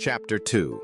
Chapter 2.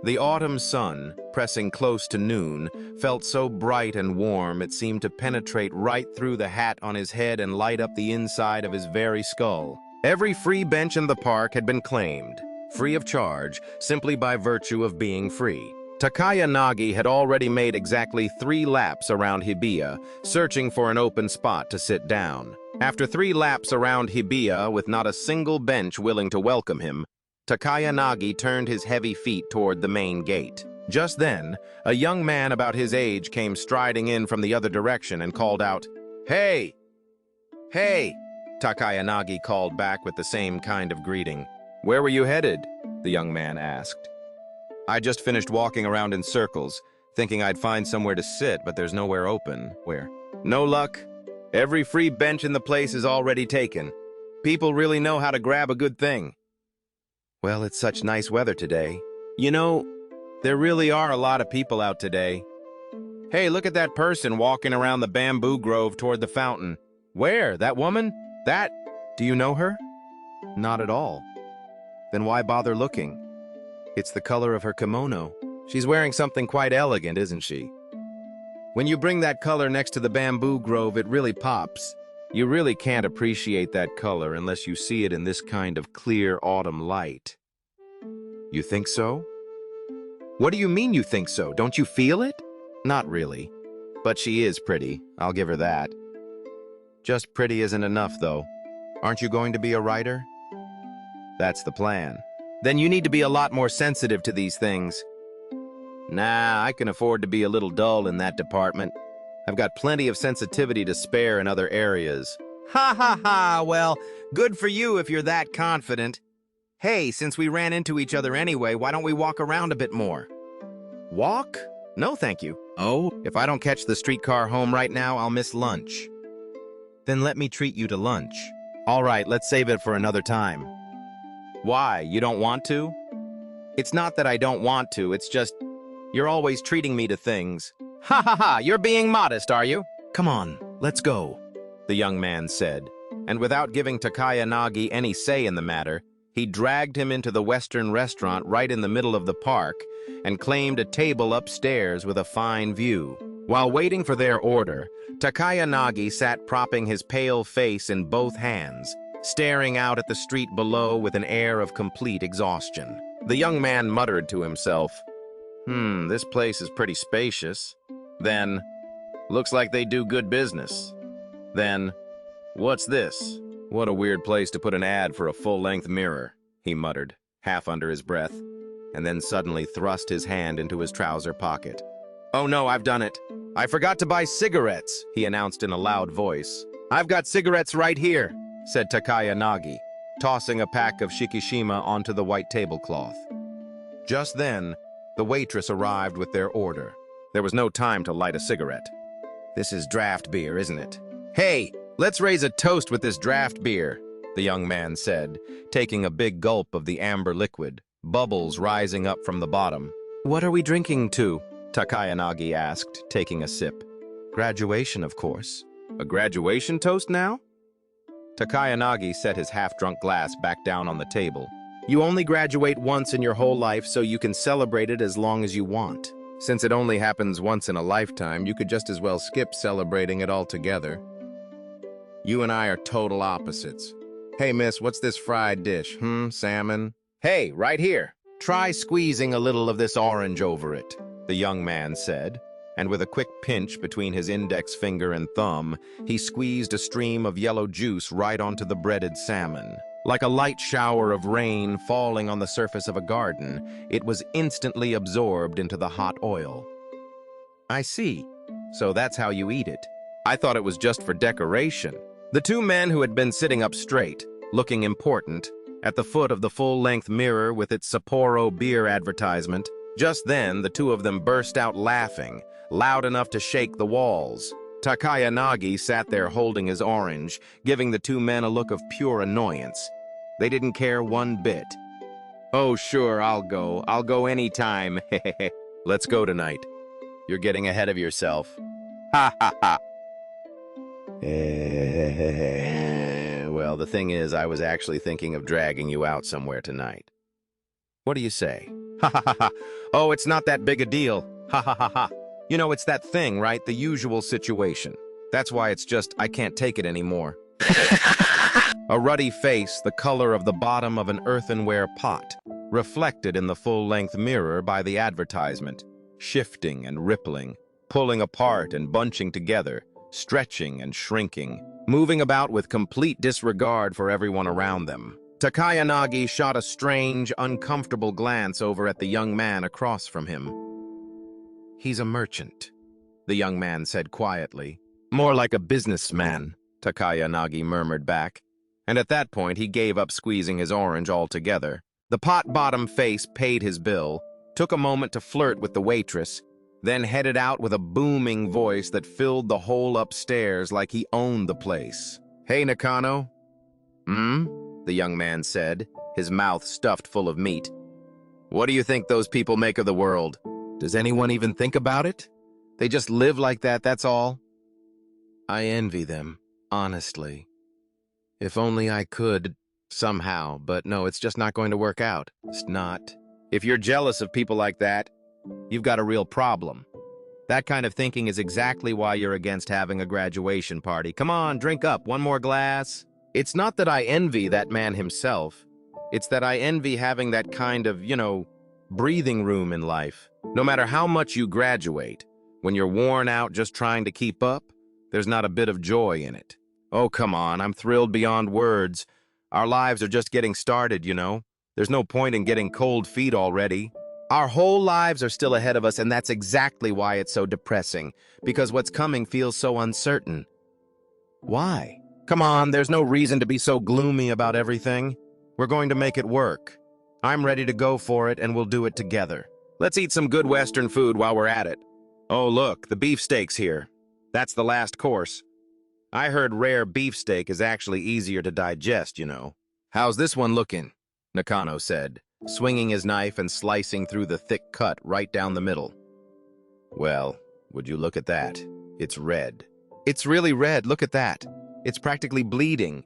The autumn sun, pressing close to noon, felt so bright and warm it seemed to penetrate right through the hat on his head and light up the inside of his very skull. Every free bench in the park had been claimed, free of charge, simply by virtue of being free. Takayanagi had already made exactly 3 laps around Hibiya, searching for an open spot to sit down. After 3 laps around Hibiya, with not a single bench willing to welcome him, Takayanagi turned his heavy feet toward the main gate. Just then, a young man about his age came striding in from the other direction and called out, "Hey! Hey!" Takayanagi called back with the same kind of greeting. "Where were you headed?" the young man asked. "I just finished walking around in circles, thinking I'd find somewhere to sit, but there's nowhere open." "Where?" "No luck. Every free bench in the place is already taken. People really know how to grab a good thing." "Well, it's such nice weather today. You know, there really are a lot of people out today. Hey, look at that person walking around the bamboo grove toward the fountain." "Where? That woman? That? Do you know her?" "Not at all." "Then why bother looking? It's the color of her kimono. She's wearing something quite elegant, isn't she? When you bring that color next to the bamboo grove, it really pops. You really can't appreciate that color unless you see it in this kind of clear autumn light." "You think so?" "What do you mean you think so? Don't you feel it?" "Not really. But she is pretty, I'll give her that." "Just pretty isn't enough, though. Aren't you going to be a writer?" "That's the plan." "Then you need to be a lot more sensitive to these things." "Nah, I can afford to be a little dull in that department. I've got plenty of sensitivity to spare in other areas." "Ha ha ha! Well, good for you if you're that confident. Hey, since we ran into each other anyway, why don't we walk around a bit more?" "Walk? No, thank you." "Oh? If I don't catch the streetcar home right now, I'll miss lunch." "Then let me treat you to lunch." "All right, let's save it for another time." "Why, you don't want to?" "It's not that I don't want to, it's just, you're always treating me to things." "Ha ha ha, you're being modest, are you?" "Come on, let's go," the young man said, and without giving Takayanagi any say in the matter, he dragged him into the Western restaurant right in the middle of the park and claimed a table upstairs with a fine view. While waiting for their order, Takayanagi sat propping his pale face in both hands, staring out at the street below with an air of complete exhaustion. The young man muttered to himself, This place is pretty spacious." Then, "Looks like they do good business." Then, "What's this? What a weird place to put an ad for a full-length mirror," he muttered, half under his breath, and then suddenly thrust his hand into his trouser pocket. "Oh no, I've done it. I forgot to buy cigarettes," he announced in a loud voice. "I've got cigarettes right here," said Takayanagi, tossing a pack of Shikishima onto the white tablecloth. Just then, the waitress arrived with their order. There was no time to light a cigarette. "This is draft beer, isn't it?" "Hey, let's raise a toast with this draft beer," the young man said, taking a big gulp of the amber liquid, bubbles rising up from the bottom. "What are we drinking to?" Takayanagi asked, taking a sip. "Graduation, of course." "A graduation toast now?" Takayanagi set his half-drunk glass back down on the table. "You only graduate once in your whole life, so you can celebrate it as long as you want. Since it only happens once in a lifetime, you could just as well skip celebrating it altogether. You and I are total opposites. Hey, miss, what's this fried dish? Salmon?" "Hey, right here. Try squeezing a little of this orange over it," the young man said, and with a quick pinch between his index finger and thumb, he squeezed a stream of yellow juice right onto the breaded salmon. Like a light shower of rain falling on the surface of a garden, it was instantly absorbed into the hot oil. "I see. So that's how you eat it. I thought it was just for decoration." The 2 men who had been sitting up straight, looking important, at the foot of the full-length mirror with its Sapporo beer advertisement, just then the 2 of them burst out laughing, loud enough to shake the walls. Takayanagi sat there holding his orange, giving the 2 men a look of pure annoyance. They didn't care one bit. "Oh, sure, I'll go. I'll go anytime. Let's go tonight. You're getting ahead of yourself. Ha ha ha." Well, the thing is, I was actually thinking of dragging you out somewhere tonight." What do you say? Ha ha ha ha. Oh, it's not that big a deal. Ha ha ha ha. You know, it's that thing, right? The usual situation. That's why it's just, I can't take it anymore. A ruddy face, the color of the bottom of an earthenware pot, reflected in the full-length mirror by the advertisement, shifting and rippling, pulling apart and bunching together, stretching and shrinking, moving about with complete disregard for everyone around them. Takayanagi shot a strange, uncomfortable glance over at the young man across from him. "He's a merchant," the young man said quietly. "More like a businessman," Takayanagi murmured back. And at that point, he gave up squeezing his orange altogether. The pot-bottom face paid his bill, took a moment to flirt with the waitress, then headed out with a booming voice that filled the whole upstairs like he owned the place. "Hey, Nakano." The young man said, his mouth stuffed full of meat. "What do you think those people make of the world? Does anyone even think about it? They just live like that, that's all." "I envy them, honestly. If only I could, somehow, but no, it's just not going to work out. It's not. If you're jealous of people like that, you've got a real problem. That kind of thinking is exactly why you're against having a graduation party. Come on, drink up, one more glass." It's not that I envy that man himself. It's that I envy having that kind of, breathing room in life. No matter how much you graduate, when you're worn out just trying to keep up, there's not a bit of joy in it. Oh, come on, I'm thrilled beyond words. Our lives are just getting started, There's no point in getting cold feet already. Our whole lives are still ahead of us, and that's exactly why it's so depressing, because what's coming feels so uncertain. Why? Come on, there's no reason to be so gloomy about everything. We're going to make it work. I'm ready to go for it, and we'll do it together. Let's eat some good Western food while we're at it. Oh, look, the beefsteak's here. That's the last course. I heard rare beefsteak is actually easier to digest, How's this one looking? Nakano said, swinging his knife and slicing through the thick cut right down the middle. Well, would you look at that? It's red. It's really red, look at that. It's practically bleeding.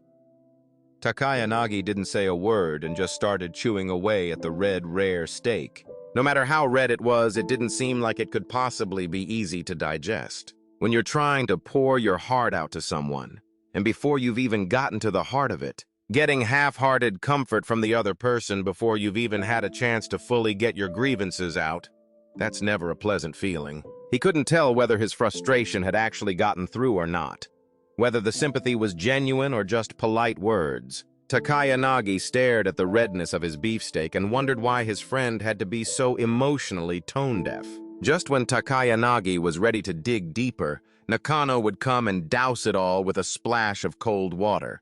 Takayanagi didn't say a word and just started chewing away at the red, rare steak. No matter how red it was, it didn't seem like it could possibly be easy to digest. When you're trying to pour your heart out to someone, and before you've even gotten to the heart of it, getting half-hearted comfort from the other person before you've even had a chance to fully get your grievances out, that's never a pleasant feeling. He couldn't tell whether his frustration had actually gotten through or not. Whether the sympathy was genuine or just polite words. Takayanagi stared at the redness of his beefsteak and wondered why his friend had to be so emotionally tone-deaf. Just when Takayanagi was ready to dig deeper, Nakano would come and douse it all with a splash of cold water.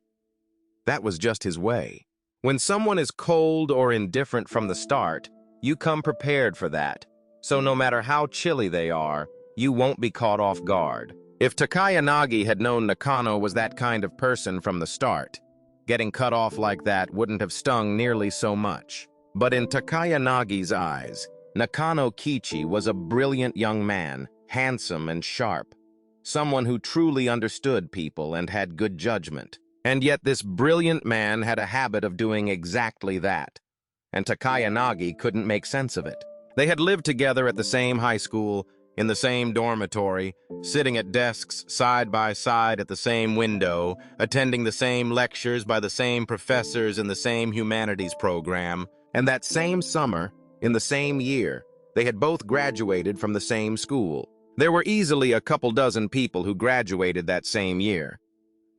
That was just his way. When someone is cold or indifferent from the start, you come prepared for that. So no matter how chilly they are, you won't be caught off guard. If Takayanagi had known Nakano was that kind of person from the start, getting cut off like that wouldn't have stung nearly so much. But in Takayanagi's eyes, Nakano Kichi was a brilliant young man, handsome and sharp, someone who truly understood people and had good judgment. And yet this brilliant man had a habit of doing exactly that, and Takayanagi couldn't make sense of it. They had lived together at the same high school, in the same dormitory, sitting at desks side by side at the same window, attending the same lectures by the same professors in the same humanities program, and that same summer, in the same year, they had both graduated from the same school. There were easily a couple dozen people who graduated that same year,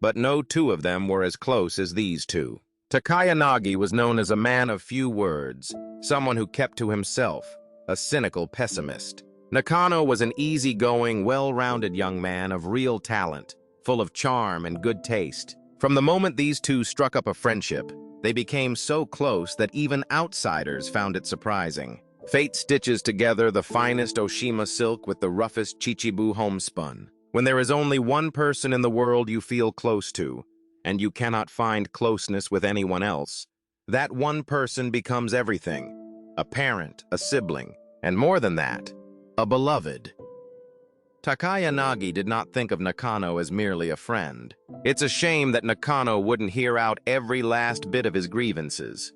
but no two of them were as close as these two. Takayanagi was known as a man of few words, someone who kept to himself, a cynical pessimist. Nakano was an easygoing, well-rounded young man of real talent, full of charm and good taste. From the moment these two struck up a friendship, they became so close that even outsiders found it surprising. Fate stitches together the finest Oshima silk with the roughest Chichibu homespun. When there is only one person in the world you feel close to, and you cannot find closeness with anyone else, that one person becomes everything. A parent, a sibling, and more than that, a beloved. Takayanagi did not think of Nakano as merely a friend. It's a shame that Nakano wouldn't hear out every last bit of his grievances.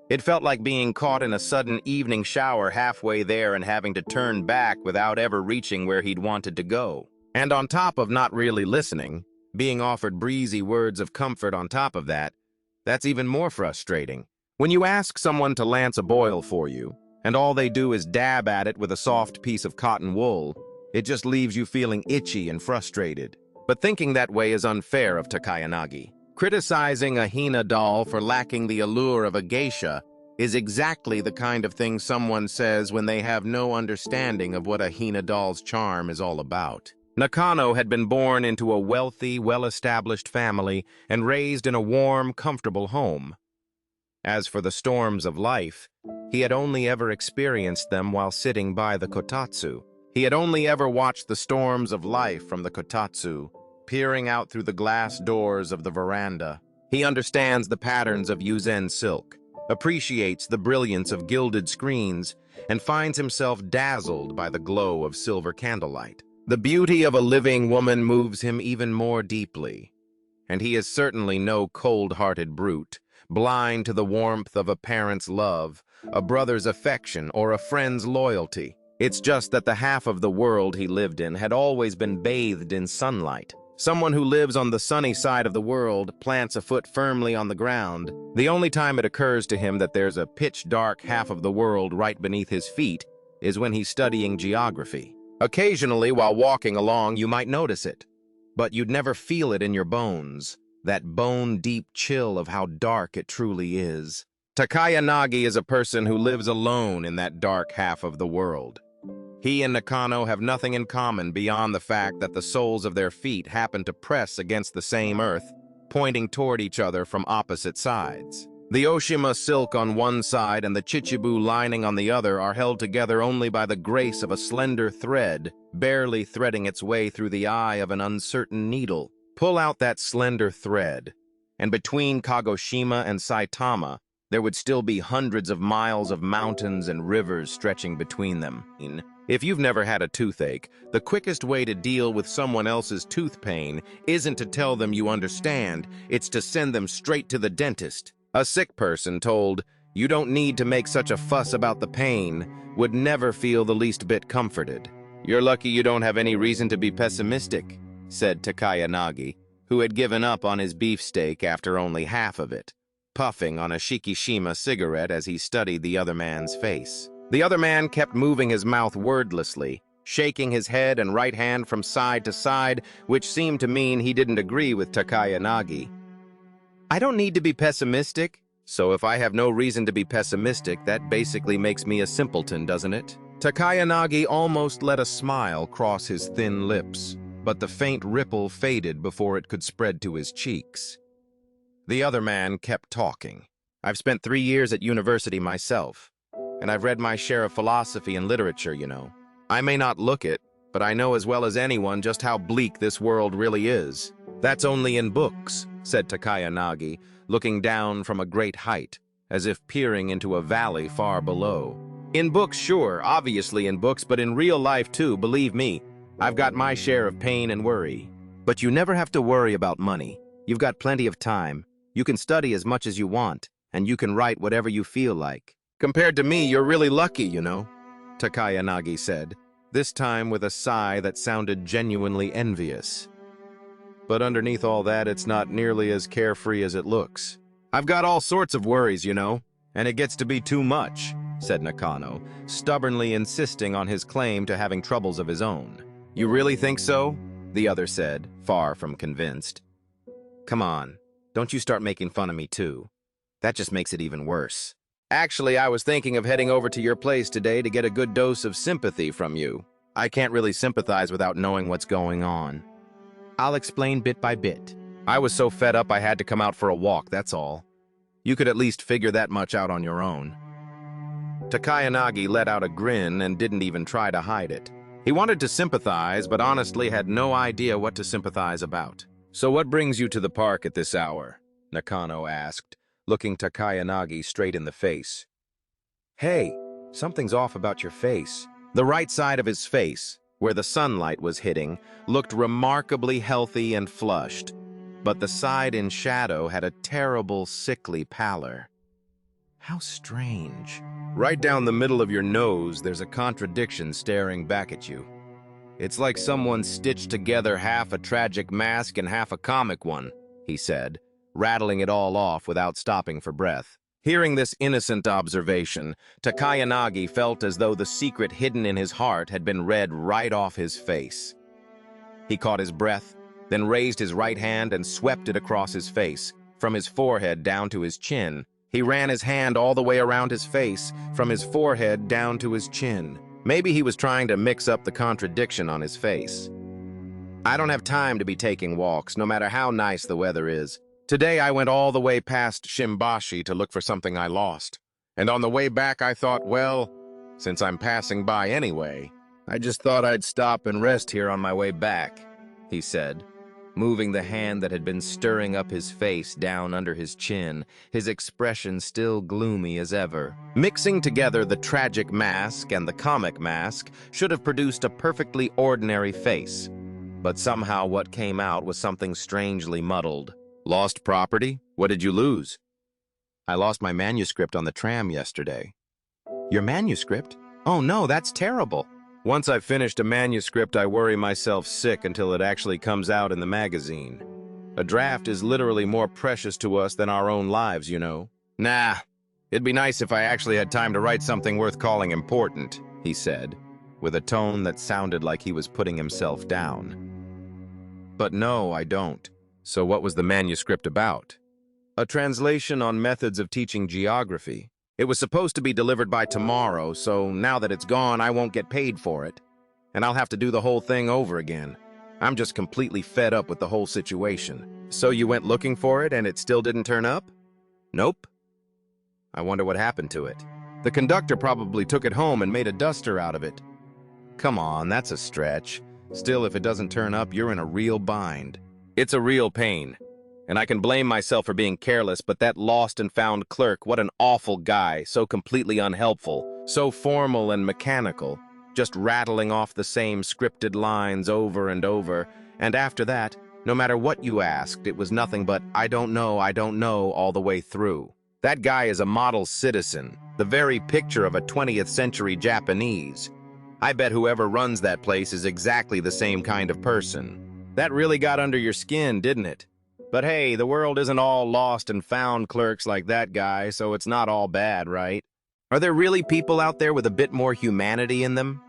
It felt like being caught in a sudden evening shower halfway there and having to turn back without ever reaching where he'd wanted to go. And on top of not really listening, being offered breezy words of comfort on top of that, that's even more frustrating. When you ask someone to lance a boil for you, and all they do is dab at it with a soft piece of cotton wool, it just leaves you feeling itchy and frustrated. But thinking that way is unfair of Takayanagi. Criticizing a Hina doll for lacking the allure of a geisha is exactly the kind of thing someone says when they have no understanding of what a Hina doll's charm is all about. Nakano had been born into a wealthy, well-established family and raised in a warm, comfortable home. As for the storms of life, he had only ever experienced them while sitting by the kotatsu. He had only ever watched the storms of life from the kotatsu, peering out through the glass doors of the veranda. He understands the patterns of yuzen silk, appreciates the brilliance of gilded screens, and finds himself dazzled by the glow of silver candlelight. The beauty of a living woman moves him even more deeply, and he is certainly no cold-hearted brute, blind to the warmth of a parent's love, a brother's affection, or a friend's loyalty. It's just that the half of the world he lived in had always been bathed in sunlight. Someone who lives on the sunny side of the world plants a foot firmly on the ground. The only time it occurs to him that there's a pitch-dark half of the world right beneath his feet is when he's studying geography. Occasionally, while walking along, you might notice it, but you'd never feel it in your bones, that bone-deep chill of how dark it truly is. Takayanagi is a person who lives alone in that dark half of the world. He and Nakano have nothing in common beyond the fact that the soles of their feet happen to press against the same earth, pointing toward each other from opposite sides. The Oshima silk on one side and the Chichibu lining on the other are held together only by the grace of a slender thread, barely threading its way through the eye of an uncertain needle. Pull out that slender thread, and between Kagoshima and Saitama, there would still be hundreds of miles of mountains and rivers stretching between them. If you've never had a toothache, the quickest way to deal with someone else's tooth pain isn't to tell them you understand, it's to send them straight to the dentist. A sick person told, "You don't need to make such a fuss about the pain," would never feel the least bit comforted. "You're lucky you don't have any reason to be pessimistic," said Takayanagi, who had given up on his beefsteak after only half of it, puffing on a Shikishima cigarette as he studied the other man's face. The other man kept moving his mouth wordlessly, shaking his head and right hand from side to side, which seemed to mean he didn't agree with Takayanagi. "I don't need to be pessimistic, so if I have no reason to be pessimistic, that basically makes me a simpleton, doesn't it?" Takayanagi almost let a smile cross his thin lips, but the faint ripple faded before it could spread to his cheeks. The other man kept talking. "I've spent 3 years at university myself, and I've read my share of philosophy and literature, you know. I may not look it, but I know as well as anyone just how bleak this world really is." "That's only in books," said Takayanagi, looking down from a great height, as if peering into a valley far below. "In books, sure, obviously in books, but in real life too, believe me. I've got my share of pain and worry. But you never have to worry about money. You've got plenty of time. You can study as much as you want, and you can write whatever you feel like. Compared to me, you're really lucky, you know," Takayanagi said, this time with a sigh that sounded genuinely envious. "But underneath all that, it's not nearly as carefree as it looks. I've got all sorts of worries, you know, and it gets to be too much," said Nakano, stubbornly insisting on his claim to having troubles of his own. "You really think so?" the other said, far from convinced. "Come on, don't you start making fun of me too. That just makes it even worse. Actually, I was thinking of heading over to your place today to get a good dose of sympathy from you. I can't really sympathize without knowing what's going on. I'll explain bit by bit. I was so fed up I had to come out for a walk, that's all. You could at least figure that much out on your own." Takayanagi let out a grin and didn't even try to hide it. He wanted to sympathize, but honestly had no idea what to sympathize about. "So what brings you to the park at this hour?" Nakano asked, looking Takayanagi straight in the face. "Hey, something's off about your face." The right side of his face, where the sunlight was hitting, looked remarkably healthy and flushed, but the side in shadow had a terrible, sickly pallor. How strange. Right down the middle of your nose, there's a contradiction staring back at you. It's like someone stitched together half a tragic mask and half a comic one, he said, rattling it all off without stopping for breath. Hearing this innocent observation, Takayanagi felt as though the secret hidden in his heart had been read right off his face. He caught his breath, then raised his right hand and swept it across his face, from his forehead down to his chin. He ran his hand all the way around his face, from his forehead down to his chin. Maybe he was trying to mix up the contradiction on his face. I don't have time to be taking walks, no matter how nice the weather is. Today I went all the way past Shimbashi to look for something I lost. And on the way back I thought, well, since I'm passing by anyway, I just thought I'd stop and rest here on my way back, he said, moving the hand that had been stirring up his face down under his chin, his expression still gloomy as ever. Mixing together the tragic mask and the comic mask should have produced a perfectly ordinary face. But somehow what came out was something strangely muddled. Lost property? What did you lose? I lost my manuscript on the tram yesterday. Your manuscript? Oh no, that's terrible. Once I've finished a manuscript, I worry myself sick until it actually comes out in the magazine. A draft is literally more precious to us than our own lives, you know. Nah, it'd be nice if I actually had time to write something worth calling important, he said, with a tone that sounded like he was putting himself down. But no, I don't. So what was the manuscript about? A translation on methods of teaching geography. It was supposed to be delivered by tomorrow, so now that it's gone, I won't get paid for it. And I'll have to do the whole thing over again. I'm just completely fed up with the whole situation. So you went looking for it and it still didn't turn up? Nope. I wonder what happened to it. The conductor probably took it home and made a duster out of it. Come on, that's a stretch. Still, if it doesn't turn up, you're in a real bind. It's a real pain. And I can blame myself for being careless, but that lost and found clerk, what an awful guy, so completely unhelpful, so formal and mechanical, just rattling off the same scripted lines over and over, and after that, no matter what you asked, it was nothing but, I don't know, all the way through. That guy is a model citizen, the very picture of a 20th century Japanese. I bet whoever runs that place is exactly the same kind of person. That really got under your skin, didn't it? But hey, the world isn't all lost and found clerks like that guy, so it's not all bad, right? Are there really people out there with a bit more humanity in them?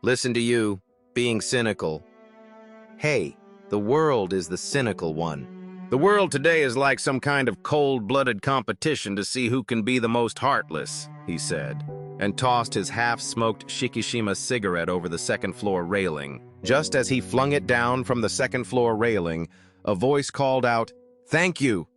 Listen to you, being cynical. Hey, the world is the cynical one. The world today is like some kind of cold-blooded competition to see who can be the most heartless, he said, and tossed his half-smoked Shikishima cigarette over the second-floor railing. Just as he flung it down from the second-floor railing, a voice called out, "Thank you!"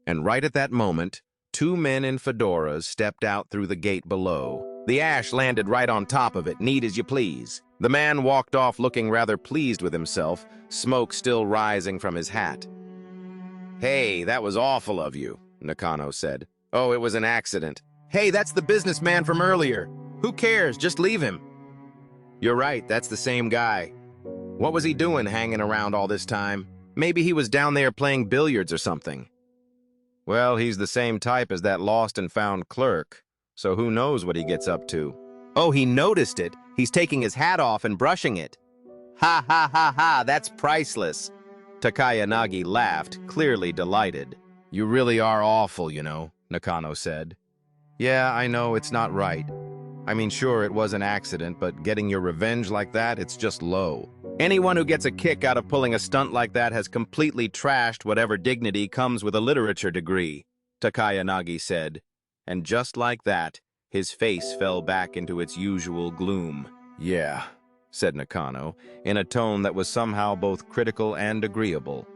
And right at that moment, two men in fedoras stepped out through the gate below. The ash landed right on top of it, neat as you please. The man walked off looking rather pleased with himself, smoke still rising from his hat. "Hey, that was awful of you," Nakano said. "Oh, it was an accident." "Hey, that's the businessman from earlier. Who cares? Just leave him." "You're right, that's the same guy. What was he doing hanging around all this time? Maybe he was down there playing billiards or something." "Well, he's the same type as that lost and found clerk, so who knows what he gets up to." "Oh, he noticed it. He's taking his hat off and brushing it." "Ha ha ha ha, that's priceless." Takayanagi laughed, clearly delighted. "You really are awful, you know," Nakano said. "Yeah, I know, it's not right. I mean, sure, it was an accident, but getting your revenge like that, it's just low. Anyone who gets a kick out of pulling a stunt like that has completely trashed whatever dignity comes with a literature degree," Takayanagi said. And just like that, his face fell back into its usual gloom. "Yeah," said Nakano, in a tone that was somehow both critical and agreeable.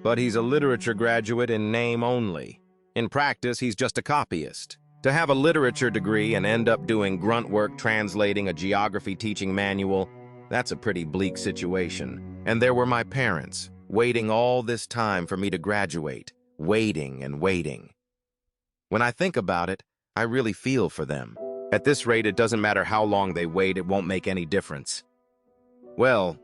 "But he's a literature graduate in name only. In practice, he's just a copyist. To have a literature degree and end up doing grunt work translating a geography teaching manual, that's a pretty bleak situation. And there were my parents, waiting all this time for me to graduate, waiting and waiting. When I think about it, I really feel for them. At this rate, it doesn't matter how long they wait, it won't make any difference." "Well,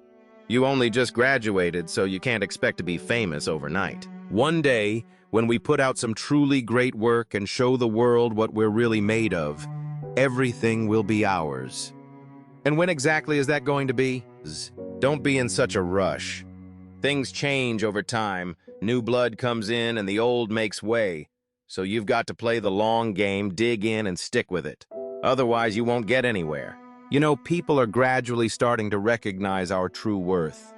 you only just graduated, so you can't expect to be famous overnight." One day, when we put out some truly great work and show the world what we're really made of, everything will be ours. And when exactly is that going to be? Don't be in such a rush. Things change over time, new blood comes in and the old makes way. So you've got to play the long game, dig in and stick with it. Otherwise, you won't get anywhere. You know, people are gradually starting to recognize our true worth.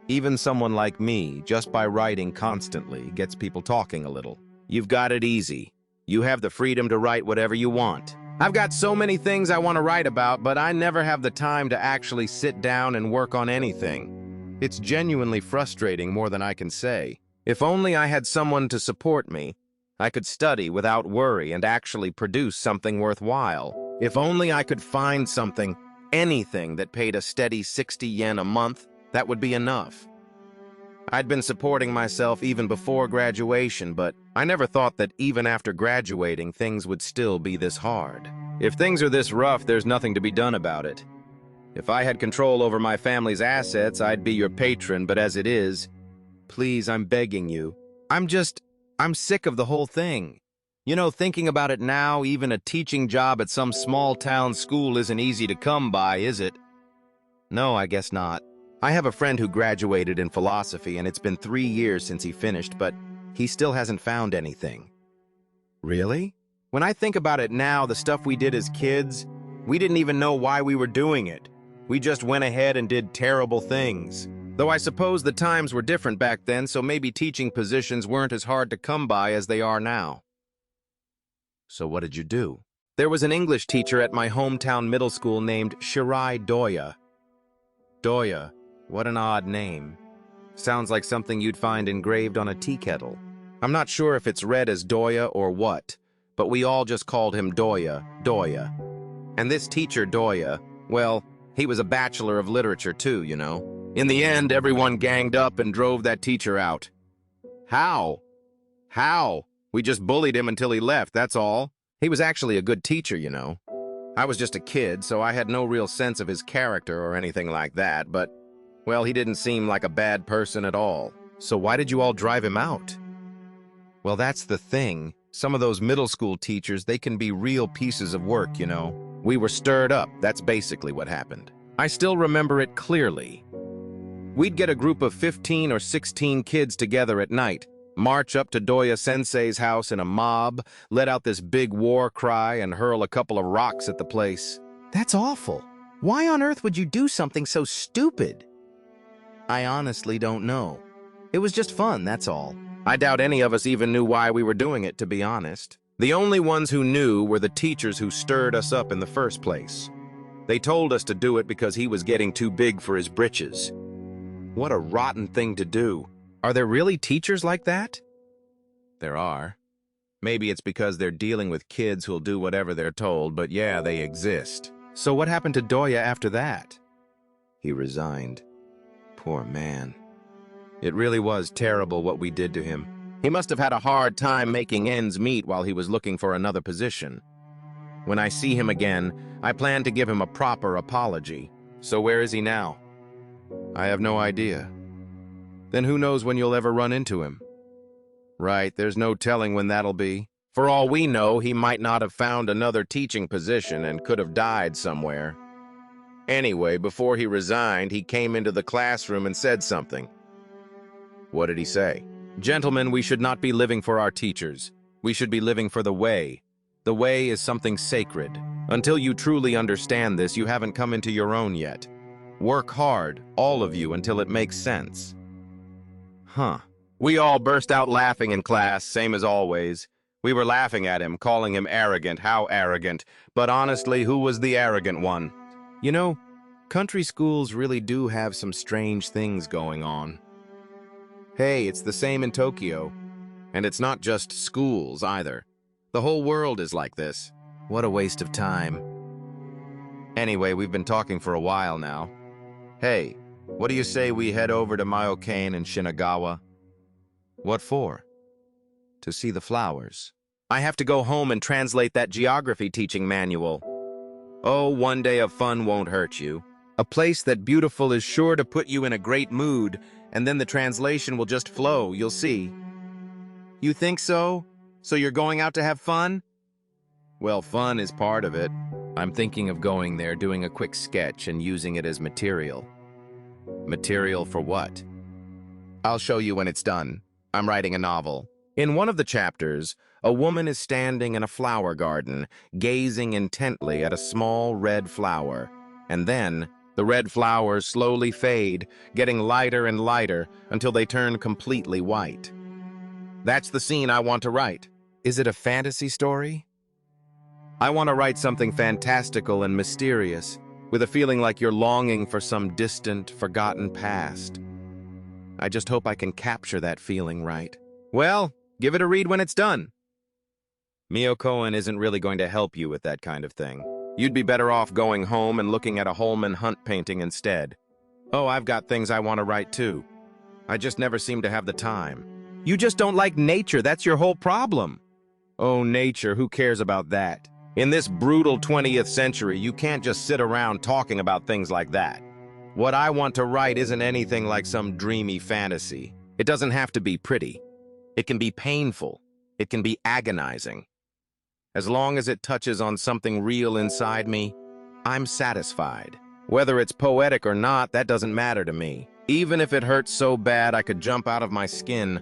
Even someone like me, just by writing constantly, gets people talking a little. You've got it easy. You have the freedom to write whatever you want. I've got so many things I want to write about, but I never have the time to actually sit down and work on anything. It's genuinely frustrating more than I can say. If only I had someone to support me, I could study without worry and actually produce something worthwhile. If only I could find something, anything that paid a steady 60 yen a month, that would be enough. I'd been supporting myself even before graduation, but I never thought that even after graduating, things would still be this hard. If things are this rough, there's nothing to be done about it. If I had control over my family's assets, I'd be your patron, but as it is, please, I'm begging you. I'm sick of the whole thing. You know, thinking about it now, even a teaching job at some small-town school isn't easy to come by, is it? No, I guess not. I have a friend who graduated in philosophy, and it's been 3 years since he finished, but he still hasn't found anything. Really? When I think about it now, the stuff we did as kids, we didn't even know why we were doing it. We just went ahead and did terrible things. Though I suppose the times were different back then, so maybe teaching positions weren't as hard to come by as they are now. So what did you do? There was an English teacher at my hometown middle school named Shirai Doya. Doya. What an odd name. Sounds like something you'd find engraved on a tea kettle. I'm not sure if it's read as Doya or what, but we all just called him Doya, Doya. And this teacher, Doya, well, he was a bachelor of literature too, you know. In the end, everyone ganged up and drove that teacher out. How? How? We just bullied him until he left, that's all. He was actually a good teacher, you know. I was just a kid, so I had no real sense of his character or anything like that, but well, he didn't seem like a bad person at all. So why did you all drive him out? Well, that's the thing. Some of those middle school teachers, they can be real pieces of work, you know. We were stirred up. That's basically what happened. I still remember it clearly. We'd get a group of 15 or 16 kids together at night, march up to Doya Sensei's house in a mob, let out this big war cry, and hurl a couple of rocks at the place. That's awful. Why on earth would you do something so stupid? I honestly don't know. It was just fun, that's all. I doubt any of us even knew why we were doing it, to be honest. The only ones who knew were the teachers who stirred us up in the first place. They told us to do it because he was getting too big for his britches. What a rotten thing to do. Are there really teachers like that? There are. Maybe it's because they're dealing with kids who'll do whatever they're told, but yeah, they exist. So what happened to Doya after that? He resigned. Poor man. It really was terrible what we did to him. He must have had a hard time making ends meet while he was looking for another position. When I see him again, I plan to give him a proper apology. So where is he now? I have no idea. Then who knows when you'll ever run into him? Right, there's no telling when that'll be. For all we know, he might not have found another teaching position and could have died somewhere. Anyway, before he resigned, he came into the classroom and said something. What did he say? Gentlemen, we should not be living for our teachers. We should be living for the way. The way is something sacred. Until you truly understand this, you haven't come into your own yet. Work hard, all of you, until it makes sense. Huh. We all burst out laughing in class, same as always. We were laughing at him, calling him arrogant. How arrogant. But honestly, who was the arrogant one? You know, country schools really do have some strange things going on. Hey, it's the same in Tokyo. And it's not just schools, either. The whole world is like this. What a waste of time. Anyway, we've been talking for a while now. Hey, what do you say we head over to Myokain in Shinagawa? What for? To see the flowers. I have to go home and translate that geography teaching manual. Oh, one day of fun won't hurt you. A place that beautiful is sure to put you in a great mood, and then the translation will just flow, you'll see. You think so? So you're going out to have fun? Well, fun is part of it. I'm thinking of going there, doing a quick sketch and using it as material. Material for what? I'll show you when it's done. I'm writing a novel. In one of the chapters, a woman is standing in a flower garden, gazing intently at a small red flower. And then, the red flowers slowly fade, getting lighter and lighter until they turn completely white. That's the scene I want to write. Is it a fantasy story? I want to write something fantastical and mysterious, with a feeling like you're longing for some distant, forgotten past. I just hope I can capture that feeling right. Well, give it a read when it's done. Mio Cohen isn't really going to help you with that kind of thing. You'd be better off going home and looking at a Holman Hunt painting instead. Oh, I've got things I want to write too. I just never seem to have the time. You just don't like nature, that's your whole problem. Oh, nature, who cares about that? In this brutal 20th century, you can't just sit around talking about things like that. What I want to write isn't anything like some dreamy fantasy. It doesn't have to be pretty. It can be painful. It can be agonizing. As long as it touches on something real inside me, I'm satisfied. Whether it's poetic or not, that doesn't matter to me. Even if it hurts so bad I could jump out of my skin,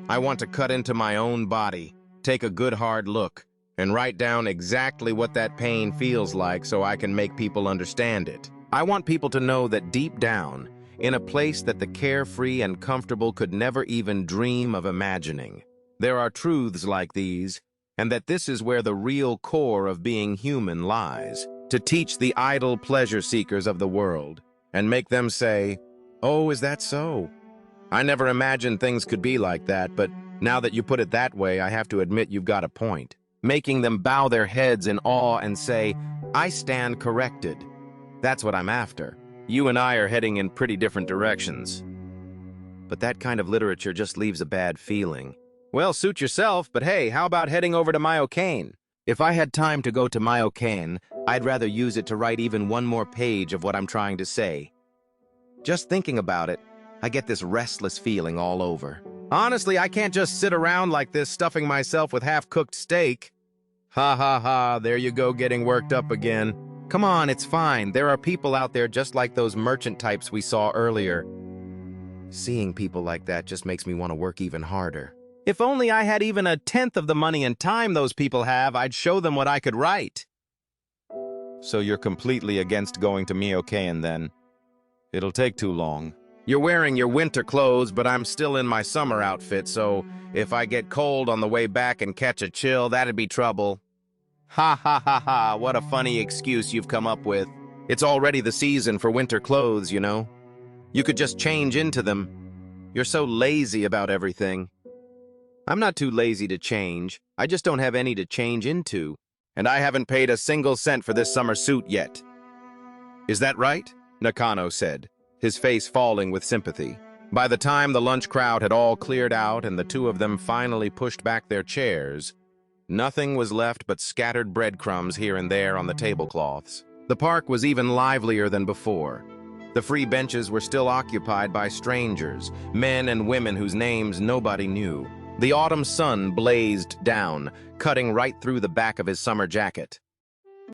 I want to cut into my own body, take a good hard look, and write down exactly what that pain feels like so I can make people understand it. I want people to know that deep down, in a place that the carefree and comfortable could never even dream of imagining, there are truths like these, and that this is where the real core of being human lies, to teach the idle pleasure seekers of the world, and make them say, "Oh, is that so? I never imagined things could be like that, but now that you put it that way, I have to admit you've got a point." Making them bow their heads in awe and say, "I stand corrected." That's what I'm after. You and I are heading in pretty different directions. But that kind of literature just leaves a bad feeling. Well, suit yourself, but hey, how about heading over to Myocane? If I had time to go to Myocane, I'd rather use it to write even one more page of what I'm trying to say. Just thinking about it, I get this restless feeling all over. Honestly, I can't just sit around like this stuffing myself with half-cooked steak. Ha ha ha, there you go getting worked up again. Come on, it's fine. There are people out there just like those merchant types we saw earlier. Seeing people like that just makes me want to work even harder. If only I had even a tenth of the money and time those people have, I'd show them what I could write. So you're completely against going to Myocane then? It'll take too long. You're wearing your winter clothes, but I'm still in my summer outfit, so if I get cold on the way back and catch a chill, that'd be trouble. Ha ha ha ha, what a funny excuse you've come up with. It's already the season for winter clothes, you know. You could just change into them. You're so lazy about everything. I'm not too lazy to change. I just don't have any to change into. And I haven't paid a single cent for this summer suit yet. Is that right? Nakano said, his face falling with sympathy. By the time the lunch crowd had all cleared out and the two of them finally pushed back their chairs, nothing was left but scattered breadcrumbs here and there on the tablecloths. The park was even livelier than before. The free benches were still occupied by strangers, men and women whose names nobody knew. The autumn sun blazed down, cutting right through the back of his summer jacket.